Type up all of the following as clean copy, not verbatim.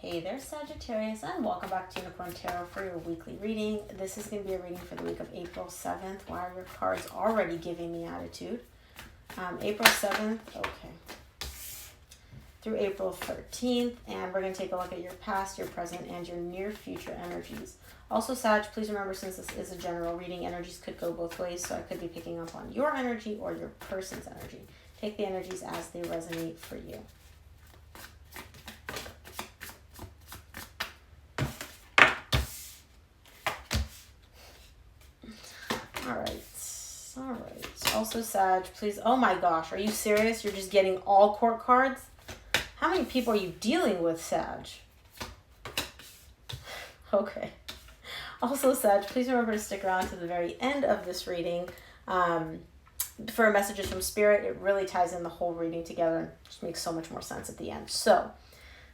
Hey there, Sagittarius, and welcome back to Unicorn Tarot for your weekly reading. This is going to be a reading for the week of April 7th. Why are your cards already giving me attitude? April 7th, okay, through April 13th, and we're going to take a look at your past, your present, and your near future energies. Also, Sag, please remember, since this is a general reading, energies could go both ways, so I could be picking up on your energy or your person's energy. Take the energies as they resonate for you. All right. Also, Sag, please. Oh my gosh, are you serious? You're just getting all court cards? How many people are you dealing with, Sag? Okay. Also, Sag, please remember to stick around to the very end of this reading for messages from Spirit. It really ties in the whole reading together and just makes so much more sense at the end. So,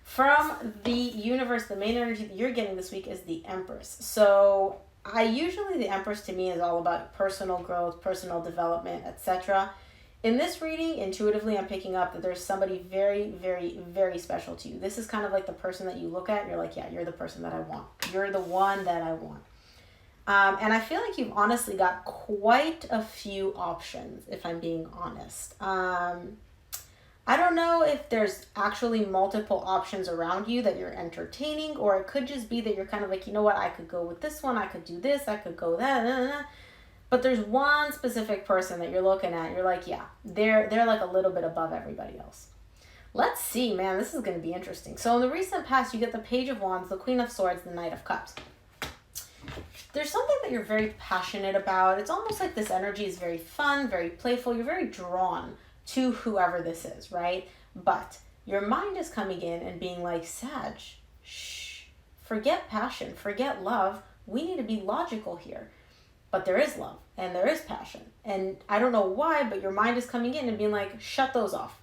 from the universe, the main energy that you're getting this week is the Empress. So, the Empress to me is all about personal growth, personal development, etc. In this reading, intuitively, I'm picking up that there's somebody very, very, very special to you. This is kind of like the person that you look at and you're like, yeah, you're the person that I want. You're the one that I want. And I feel like you've honestly got quite a few options, if I'm being honest. I don't know if there's actually multiple options around you that you're entertaining, or it could just be that you're kind of like, you know what, I could go with this one, I could do this, I could go that, but there's one specific person that you're looking at, you're like, yeah, they're like a little bit above everybody else. Let's see, man, this is going to be interesting. So in the recent past, you get the Page of Wands, the Queen of Swords, the Knight of Cups. There's something that you're very passionate about. It's almost like this energy is very fun, very playful. You're very drawn to whoever this is, right? But your mind is coming in and being like, Sag, shh, forget passion, forget love. We need to be logical here. But there is love and there is passion. And I don't know why, but your mind is coming in and being like, shut those off.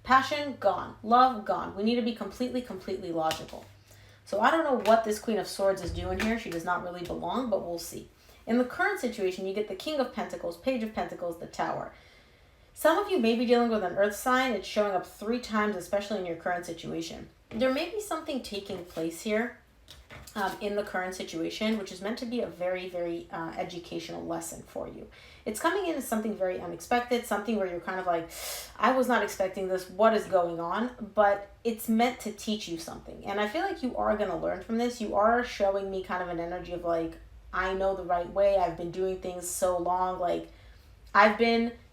Passion, gone. Love, gone. We need to be completely, completely logical. So I don't know what this Queen of Swords is doing here. She does not really belong, but we'll see. In the current situation, you get the King of Pentacles, Page of Pentacles, the Tower. Some of you may be dealing with an earth sign. It's showing up 3 times, especially in your current situation. There may be something taking place here in the current situation, which is meant to be a very, very educational lesson for you. It's coming in as something very unexpected, something where you're kind of like, I was not expecting this. What is going on? But it's meant to teach you something. And I feel like you are going to learn from this. You are showing me kind of an energy of like, I know the right way. I've been doing things so long. Like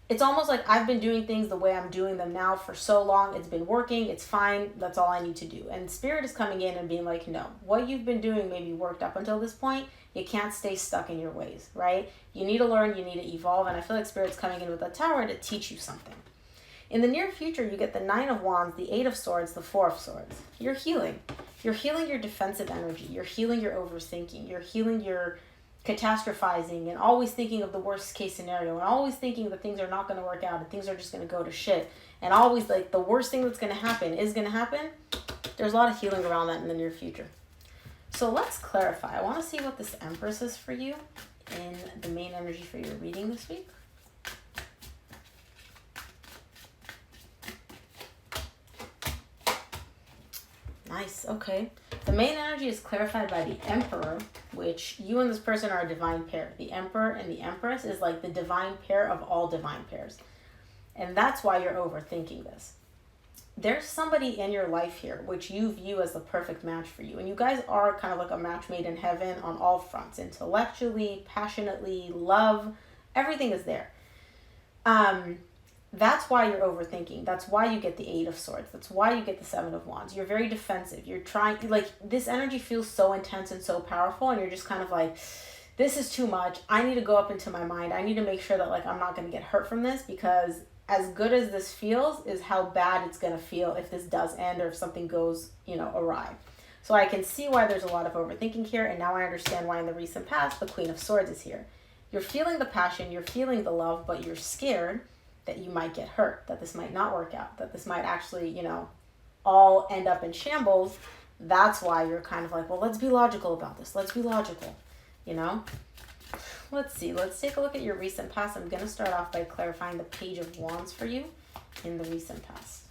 it's almost like I've been doing things the way I'm doing them now for so long. It's been working. It's fine. That's all I need to do. And Spirit is coming in and being like, no, what you've been doing maybe worked up until this point. You can't stay stuck in your ways, right? You need to learn. You need to evolve. And I feel like Spirit's coming in with the Tower to teach you something. In the near future, you get the 9 of Wands, the 8 of Swords, the 4 of Swords. You're healing. You're healing your defensive energy. You're healing your overthinking. You're healing your catastrophizing and always thinking of the worst case scenario and always thinking that things are not going to work out and things are just going to go to shit and always like the worst thing that's going to happen is going to happen. There's a lot of healing around that in the near future. So let's clarify. I want to see what this Empress is for you in the main energy for your reading this week. Nice. Okay. The main energy is clarified by the Emperor, which you and this person are a divine pair. The Emperor and the Empress is like the divine pair of all divine pairs. And that's why you're overthinking this. There's somebody in your life here which you view as the perfect match for you. And you guys are kind of like a match made in heaven on all fronts. Intellectually, passionately, love, everything is there. That's why you're overthinking. That's why you get the 8 of Swords. That's why you get the 7 of Wands. You're very defensive. You're trying, like, this energy feels so intense and so powerful, and you're just kind of like, this is too much. I need to go up into my mind. I need to make sure that, like, I'm not going to get hurt from this, because as good as this feels is how bad it's going to feel if this does end or if something goes, awry. So I can see why there's a lot of overthinking here, and now I understand why in the recent past the Queen of Swords is here. You're feeling the passion, you're feeling the love, but you're scared that you might get hurt, that this might not work out, that this might actually, all end up in shambles. That's why you're kind of like, well, let's be logical about this. Let's be logical, Let's see. Let's take a look at your recent past. I'm going to start off by clarifying the Page of Wands for you in the recent past.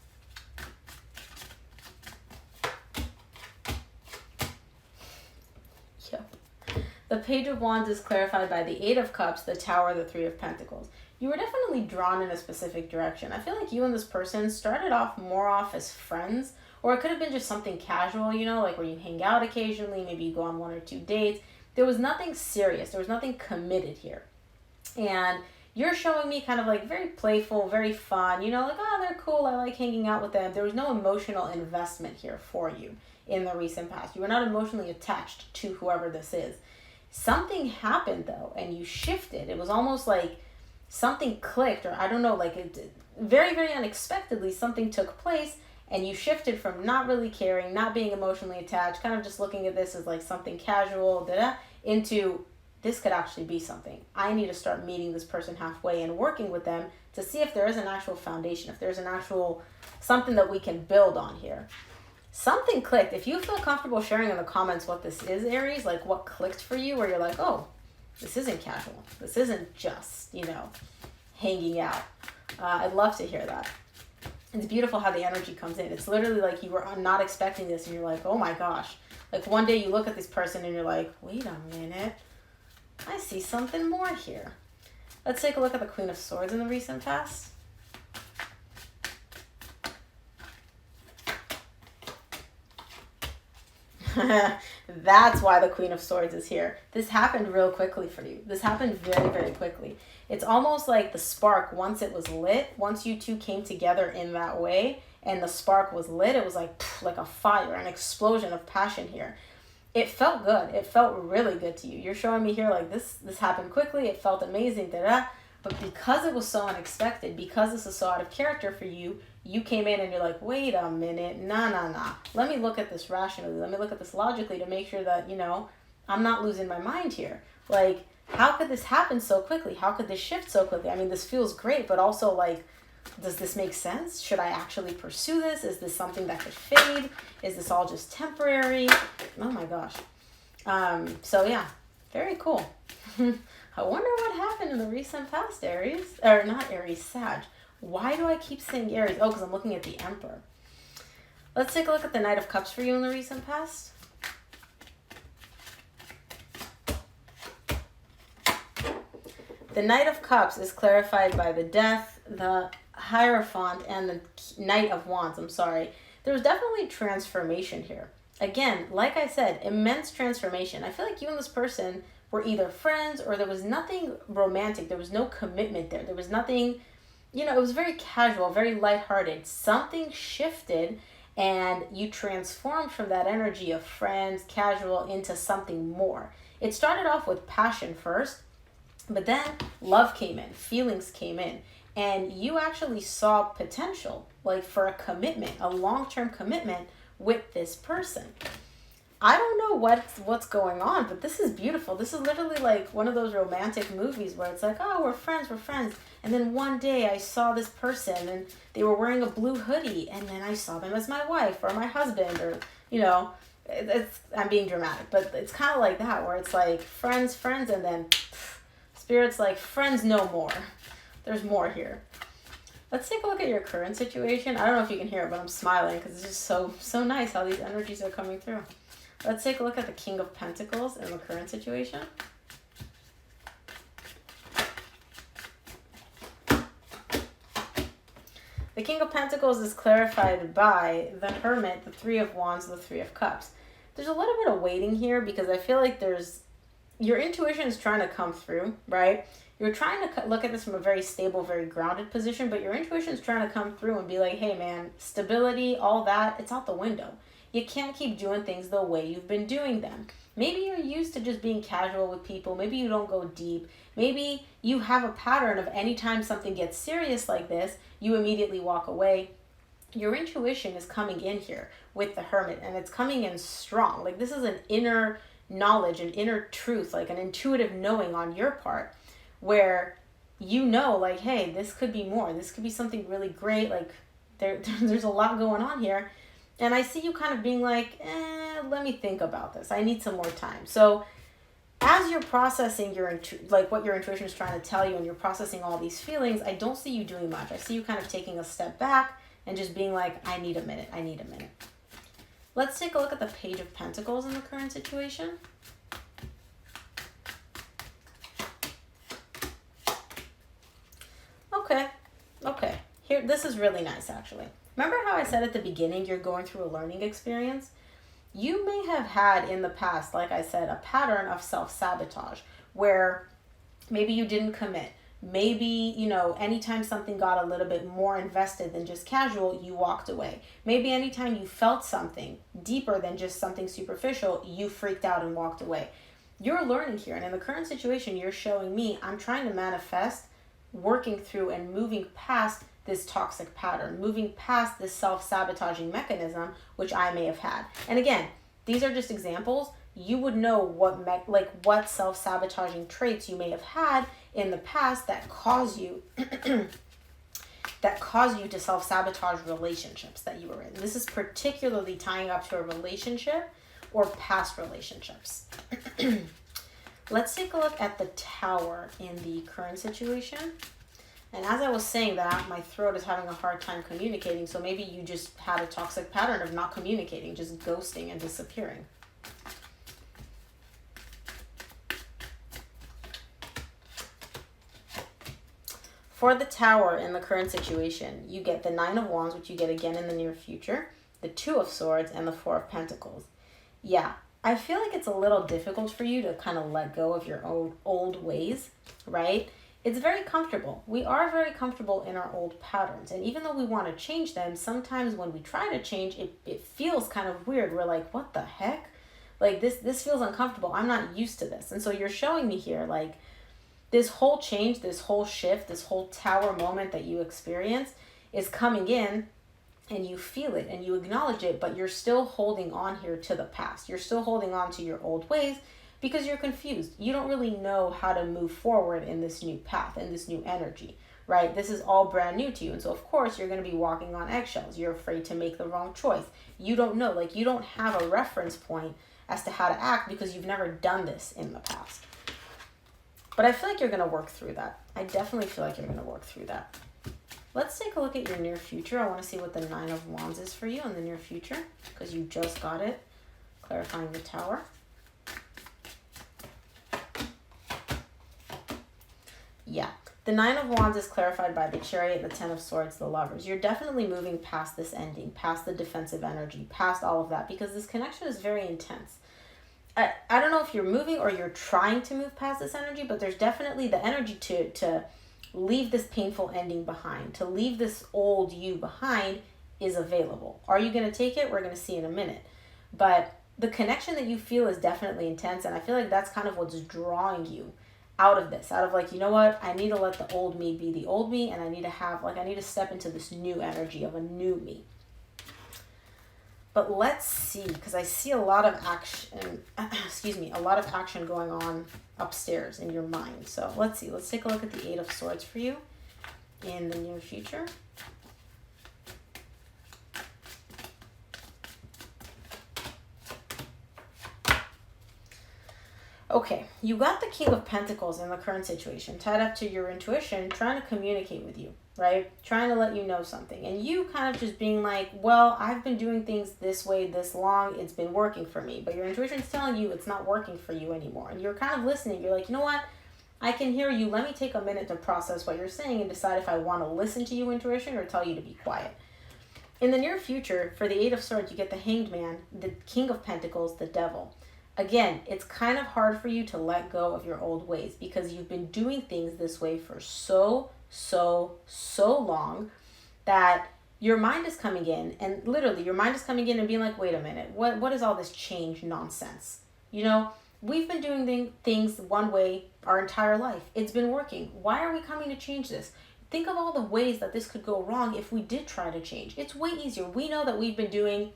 The Page of Wands is clarified by the Eight of Cups, the Tower, the Three of Pentacles. You were definitely drawn in a specific direction. I feel like you and this person started off more off as friends, or it could have been just something casual, you know, like where you hang out occasionally, maybe you go on 1 or 2 dates. There was nothing serious. There was nothing committed here. And you're showing me kind of like very playful, very fun, you know, like, oh, they're cool. I like hanging out with them. There was no emotional investment here for you in the recent past. You were not emotionally attached to whoever this is. Something happened though, and you shifted. It was almost like something clicked, or I don't know, like very, very unexpectedly, something took place, and you shifted from not really caring, not being emotionally attached, kind of just looking at this as like something casual, into this could actually be something. I need to start meeting this person halfway and working with them to see if there is an actual foundation, if there's an actual something that we can build on here. Something clicked. If you feel comfortable sharing in the comments what this is, Aries, like what clicked for you, where you're like, oh, this isn't casual. This isn't just, you know, hanging out. I'd love to hear that. It's beautiful how the energy comes in. It's literally like you were not expecting this and you're like, oh my gosh. Like one day you look at this person and you're like, wait a minute. I see something more here. Let's take a look at the Queen of Swords in the recent past. That's why the Queen of Swords is here. This happened real quickly for you. This happened very, very quickly. It's almost like the spark, once it was lit, once you two came together in that way and the spark was lit, it was like a fire, an explosion of passion here. It felt good. It felt really good to you. You're showing me here like this happened quickly. It felt amazing. But because it was so unexpected, because this is so out of character for you, you came in and you're like, wait a minute, nah. Let me look at this rationally. Let me look at this logically to make sure that, you know, I'm not losing my mind here. Like, how could this happen so quickly? How could this shift so quickly? I mean, this feels great, but also like, does this make sense? Should I actually pursue this? Is this something that could fade? Is this all just temporary? Oh my gosh. So yeah, very cool. I wonder what happened in the recent past, Aries. Or not Aries, Sag. Why do I keep saying Aries? Oh, because I'm looking at the Emperor. Let's take a look at the Knight of Cups for you in the recent past. The Knight of Cups is clarified by the Death, the Hierophant, and the Knight of Wands. I'm sorry. There was definitely transformation here. Again, like I said, immense transformation. I feel like you and this person were either friends or there was nothing romantic. There was no commitment there. There was nothing, you know, it was very casual, very lighthearted. Something shifted and you transformed from that energy of friends, casual, into something more. It started off with passion first, but then love came in, feelings came in, and you actually saw potential, like for a commitment, a long-term commitment with this person. I don't know what's going on, but this is beautiful. This is literally like one of those romantic movies where it's like, oh, we're friends. And then one day I saw this person and they were wearing a blue hoodie, and then I saw them as my wife or my husband, or, you know, I'm being dramatic, but it's kind of like that where it's like friends, and then Spirit's like, friends no more. There's more here. Let's take a look at your current situation. I don't know if you can hear it, but I'm smiling because it's just so nice how these energies are coming through. Let's take a look at the King of Pentacles in the current situation. The King of Pentacles is clarified by the Hermit, the Three of Wands, the Three of Cups. There's a little bit of waiting here because I feel like your intuition is trying to come through, right? You're trying to look at this from a very stable, very grounded position, but your intuition is trying to come through and be like, hey man, stability, all that, it's out the window. You can't keep doing things the way you've been doing them. Maybe you're used to just being casual with people. Maybe you don't go deep. Maybe you have a pattern of anytime something gets serious like this, you immediately walk away. Your intuition is coming in here with the Hermit, and it's coming in strong. Like this is an inner knowledge, an inner truth, like an intuitive knowing on your part, where you know, like, hey, this could be more. This could be something really great. Like there's a lot going on here. And I see you kind of being like, let me think about this. I need some more time. So as you're processing what your intuition is trying to tell you, and you're processing all these feelings, I don't see you doing much. I see you kind of taking a step back and just being like, I need a minute. Let's take a look at the Page of Pentacles in the current situation. this is really nice, actually. Remember how I said at the beginning, you're going through a learning experience? You may have had in the past, like I said, a pattern of self-sabotage where maybe you didn't commit. Maybe, you know, anytime something got a little bit more invested than just casual, you walked away. Maybe anytime you felt something deeper than just something superficial, you freaked out and walked away. You're learning here. And in the current situation, you're showing me I'm trying to manifest, working through and moving past this toxic pattern, moving past this self-sabotaging mechanism, which I may have had. And again, these are just examples. You would know what self-sabotaging traits you may have had in the past that cause you to self-sabotage relationships that you were in. This is particularly tying up to a relationship or past relationships. Let's take a look at the Tower in the current situation. And as I was saying that, my throat is having a hard time communicating, so maybe you just had a toxic pattern of not communicating, just ghosting and disappearing. For the Tower in the current situation, you get the Nine of Wands, which you get again in the near future, the Two of Swords, and the Four of Pentacles. Yeah, I feel like it's a little difficult for you to kind of let go of your old ways, right? It's very comfortable. We are very comfortable in our old patterns. And even though we want to change them, sometimes when we try to change, it feels kind of weird. We're like, what the heck? Like this feels uncomfortable. I'm not used to this. And so you're showing me here, like, this whole change, this whole shift, this whole Tower moment that you experience is coming in, and you feel it and you acknowledge it, but you're still holding on here to the past. You're still holding on to your old ways because you're confused. You don't really know how to move forward in this new path, in this new energy, right? This is all brand new to you. And so, of course, you're going to be walking on eggshells. You're afraid to make the wrong choice. You don't know, like, you don't have a reference point as to how to act because you've never done this in the past. But I feel like you're going to work through that. I definitely feel like you're going to work through that. Let's take a look at your near future. I want to see what the Nine of Wands is for you in the near future because you just got it, clarifying the Tower. Yeah, the Nine of Wands is clarified by the Chariot, the Ten of Swords, the Lovers. You're definitely moving past this ending, past the defensive energy, past all of that, because this connection is very intense. I don't know if you're moving or you're trying to move past this energy, but there's definitely the energy to leave this painful ending behind, to leave this old you behind is available. Are you going to take it? We're going to see in a minute. But the connection that you feel is definitely intense, and I feel like that's kind of what's drawing you out of this, out of like, you know what, I need to let the old me be the old me, and I need to step into this new energy of a new me. But let's see, because I see a lot of action, a lot of action going on upstairs in your mind. So let's see, let's take a look at the Eight of Swords for you in the near future. Okay, you got the King of Pentacles in the current situation, tied up to your intuition, trying to communicate with you, right? Trying to let you know something. And you kind of just being like, well, I've been doing things this way this long. It's been working for me. But your intuition's telling you it's not working for you anymore. And you're kind of listening. You're like, you know what? I can hear you. Let me take a minute to process what you're saying and decide if I want to listen to you, intuition, or tell you to be quiet. In the near future, for the Eight of Swords, you get the Hanged Man, the King of Pentacles, the Devil. Again, it's kind of hard for you to let go of your old ways because you've been doing things this way for so long that your mind is coming in, and literally your mind is coming in and being like, wait a minute, what is all this change nonsense? You know, we've been doing things one way our entire life. It's been working. Why are we coming to change this? Think of all the ways that this could go wrong if we did try to change. It's way easier. We know that we've been doing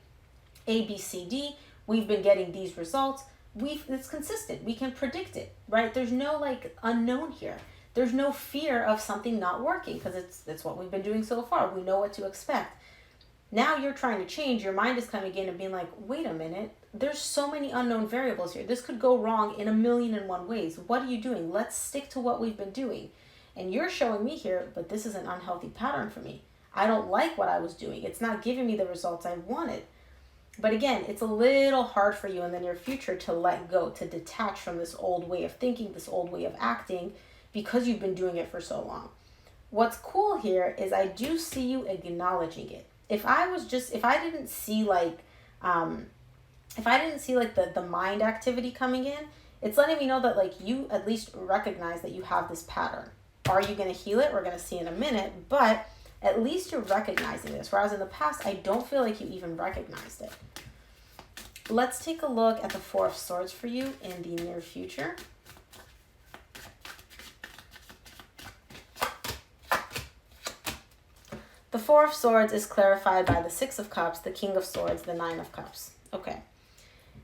A, B, C, D. We've been getting these results. It's consistent. We can predict it, right? There's no like unknown here. There's no fear of something not working because it's what we've been doing so far. We know what to expect. Now you're trying to change. Your mind is coming in and being like, wait a minute. There's so many unknown variables here. This could go wrong in 1,000,001 ways. What are you doing? Let's stick to what we've been doing. And you're showing me here, but this is an unhealthy pattern for me. I don't like what I was doing. It's not giving me the results I wanted. But again, it's a little hard for you in the near future to let go, to detach from this old way of thinking, this old way of acting, because you've been doing it for so long. what's cool here is I do see you acknowledging it. If I didn't see like, the mind activity coming in, it's letting me know that like you at least recognize that you have this pattern. Are you going to heal it? We're going to see in a minute, but at least you're recognizing this. Whereas in the past, I don't feel like you even recognized it. Let's take a look at the Four of Swords for you in the near future. The Four of Swords is clarified by the Six of Cups, the King of Swords, the Nine of Cups. Okay.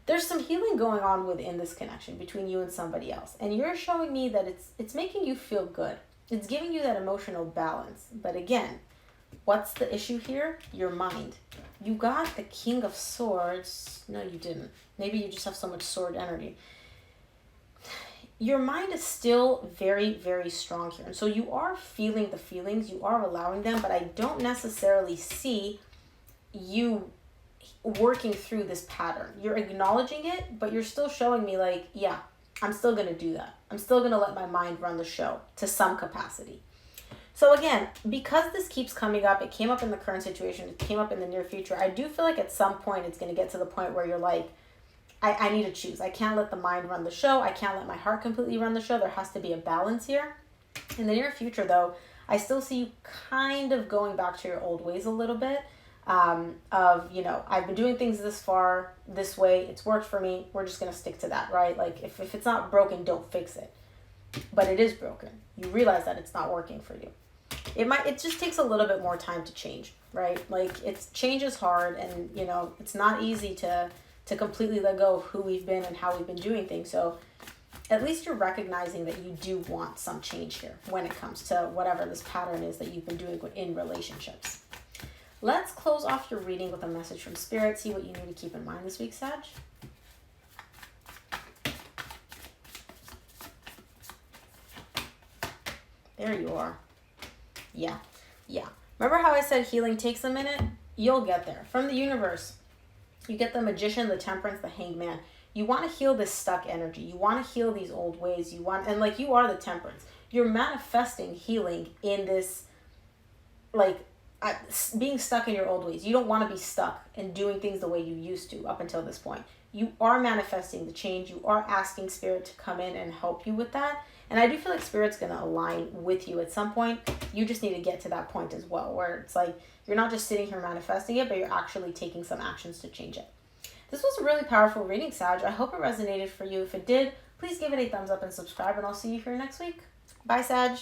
There's some healing going on within this connection between you and somebody else. And you're showing me that it's making you feel good. It's giving you that emotional balance. But again, what's the issue here? Your mind. You got the King of Swords. No, you didn't. Maybe you just have so much sword energy. Your mind is still very, very strong here. And so you are feeling the feelings. You are allowing them. But I don't necessarily see you working through this pattern. You're acknowledging it, but you're still showing me like, yeah, I'm still going to do that. I'm still going to let my mind run the show to some capacity. So again, because this keeps coming up, it came up in the current situation, it came up in the near future, I do feel like at some point it's going to get to the point where you're like, I need to choose. I can't let the mind run the show. I can't let my heart completely run the show. There has to be a balance here. In the near future, though, I still see you kind of going back to your old ways a little bit. I've been doing things this far, this way, it's worked for me, we're just going to stick to that, right? Like, if it's not broken, don't fix it. But it is broken. You realize that it's not working for you. It just takes a little bit more time to change, right? Like, change is hard, and, it's not easy to completely let go of who we've been and how we've been doing things. So at least you're recognizing that you do want some change here when it comes to whatever this pattern is that you've been doing in relationships. Let's close off your reading with a message from Spirit. See what you need to keep in mind this week, Sag. There you are. Yeah. Remember how I said healing takes a minute? You'll get there. From the universe, you get the Magician, the Temperance, the Hanged Man. You want to heal this stuck energy. You want to heal these old ways. You are the Temperance. You're manifesting healing in this, being stuck in your old ways. You don't want to be stuck and doing things the way you used to up until this point. You are manifesting the change. You are asking Spirit to come in and help you with that. And I do feel like Spirit's going to align with you at some point. You just need to get to that point as well, where it's like you're not just sitting here manifesting it, but you're actually taking some actions to change it. This was a really powerful reading, Sag. I hope it resonated for you. If it did, please give it a thumbs up and subscribe, and I'll see you here next week. Bye, Sag.